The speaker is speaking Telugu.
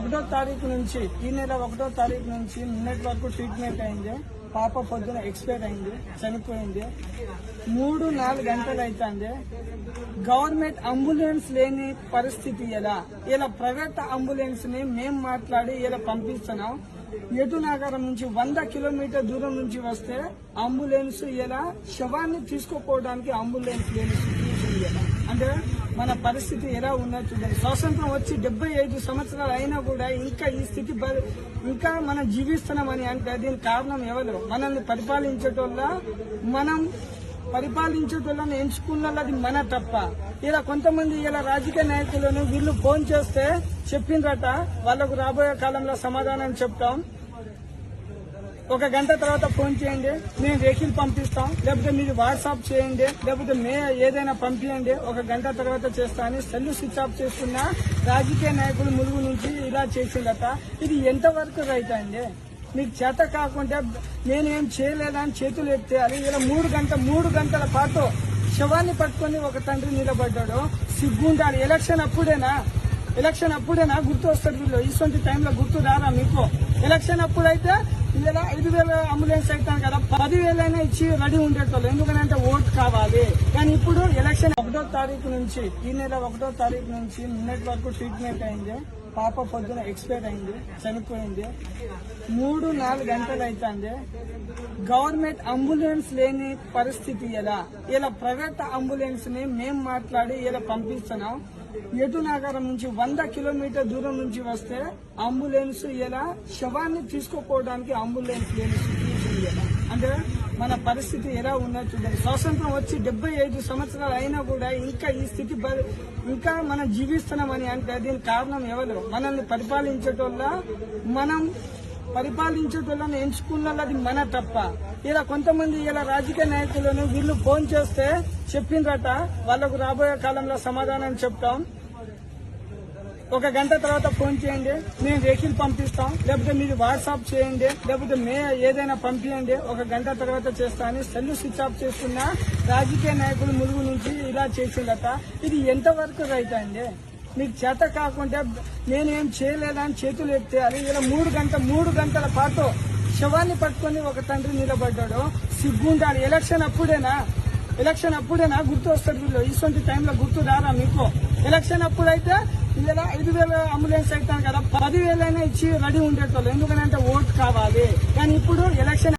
ఒకటో తారీఖు నుంచి ఈ నెల 1వ తారీఖు నుంచి నిన్నటి వరకు ట్రీట్మెంట్ అయింది. పాప పొద్దున ఎక్స్పైర్ అయింది, చనిపోయింది. 3-4 గంటలు అవుతుంది. గవర్నమెంట్ అంబులెన్స్ లేని పరిస్థితి ఇలా ప్రైవేట్ అంబులెన్స్ ని మేము మాట్లాడి ఇలా పంపిస్తున్నాం. ఎటు నగరం నుంచి 100 కిలోమీటర్ దూరం నుంచి వస్తే అంబులెన్స్ ఇలా శవాన్ని తీసుకుపోవడానికి అంబులెన్స్ లేని సిచ్యువేషన్ ఇలా. అంటే మన పరిస్థితి ఎలా ఉన్నది చూడండి. స్వాతంత్రం వచ్చి 75 సంవత్సరాలు అయినా కూడా ఇంకా ఈ స్థితి ఇంకా మనం జీవిస్తున్నామని అంటే దీనికి కారణం ఎవరు? మనల్ని పరిపాలించేటోళ్ళని ఎంచుకున్నది మన తప్ప. ఇలా కొంతమంది ఇలా రాజకీయ నాయకులను వీళ్ళు ఫోన్ చేస్తే చెప్పిండ్రట వాళ్ళకు రాబోయే కాలంలో సమాధానం చెప్తాం, 1 గంట తర్వాత ఫోన్ చేయండి, మేము వెహికల్ పంపిస్తాం, లేకపోతే మీరు వాట్సాప్ చేయండి, లేకపోతే ఏదైనా పంపించండి, 1 గంట తర్వాత చేస్తా అని సెల్లు స్విచ్ ఆఫ్ చేస్తున్న రాజకీయ నాయకులు ములుగు నుంచి ఇలా చేసిందట. ఇది ఎంతవరకు రైట్ అండి? మీకు చేత కాకుంటే నేనేం చేయలేదని చేతులు ఎత్తేయాలి. ఇలా 3 గంటల పాటు శవాన్ని పట్టుకొని ఒక తండ్రి నిలబడ్డాడు. సిగ్గుండాలి. ఎలక్షన్ అప్పుడేనా గుర్తు వస్తారు వీళ్ళు. ఇటువంటి టైంలో గుర్తు రారా మీకు? ఎలక్షన్ అప్పుడైతే ఇలా 5,000 అంబులెన్స్ అవుతాను కదా, 10,000 ఇచ్చి రెడీ ఉండేటోళ్ళు. ఎందుకంటే ఓటు కావాలి. కానీ ఇప్పుడు ఎలక్షన్ 1వ తారీఖు నుంచి ఈ నెల 1వ తారీఖు నుంచి నిన్నటి వరకు ట్రీట్మెంట్ అయింది. పాప పొద్దున ఎక్స్పైర్ అయింది, చనిపోయింది. 3-4 గంటలు అవుతుంది. గవర్నమెంట్ అంబులెన్స్ లేని పరిస్థితి ఇలా ప్రైవేట్ అంబులెన్స్ ని మేము మాట్లాడి ఇలా పంపిస్తున్నాం. ఎటు నగరం నుంచి 100 కిలోమీటర్ దూరం నుంచి వస్తే అంబులెన్స్ ఇలా శవాన్ని తీసుకుపోవడానికి అంబులెన్స్ లేని సిచ్యువేషన్ ఇలా. అంటే మన పరిస్థితి ఎలా ఉన్నది చూడండి. స్వాతంత్రం వచ్చి 75 సంవత్సరాలు అయినా కూడా ఇంకా ఈ స్థితి ఇంకా మనం జీవిస్తున్నామని అంటే దీనికి కారణం ఎవరు? మనల్ని పరిపాలించేటోళ్ళని ఎంచుకున్నది మన తప్ప. ఇలా కొంతమంది ఇలా రాజకీయ నాయకులను వీళ్ళు ఫోన్ చేస్తే చెప్పిండ్రట వాళ్ళకు రాబోయే కాలంలో సమాధానం చెప్తాం, 1 గంట తర్వాత ఫోన్ చేయండి, మేము వెహికల్ పంపిస్తాం, లేకపోతే మీరు వాట్సాప్ చేయండి, లేకపోతే ఏదైనా పంపించండి, 1 గంట తర్వాత చేస్తా అని సెల్లు స్విచ్ ఆఫ్ చేస్తున్న రాజకీయ నాయకులు ములుగు నుంచి ఇలా చేసిందట. ఇది ఎంతవరకు రైట్ అండి? మీకు చేత కాకుంటే నేనేం చేయలేదని చేతులు ఎత్తేయాలి. ఇలా 3 గంటల పాటు శవాన్ని పట్టుకొని ఒక తండ్రి నిలబడ్డాడు. సిగ్గుండాలి. ఎలక్షన్ అప్పుడేనా గుర్తు వస్తారు వీళ్ళు. ఇటువంటి టైంలో గుర్తు రారా మీకు? ఎలక్షన్ అప్పుడైతే ఇలా 5,000 అంబులెన్స్ అవుతాను కదా, 10,000 ఇచ్చి రెడీ ఉండేటోళ్ళు. ఎందుకంటే ఓటు కావాలి. కానీ ఇప్పుడు ఎలక్షన్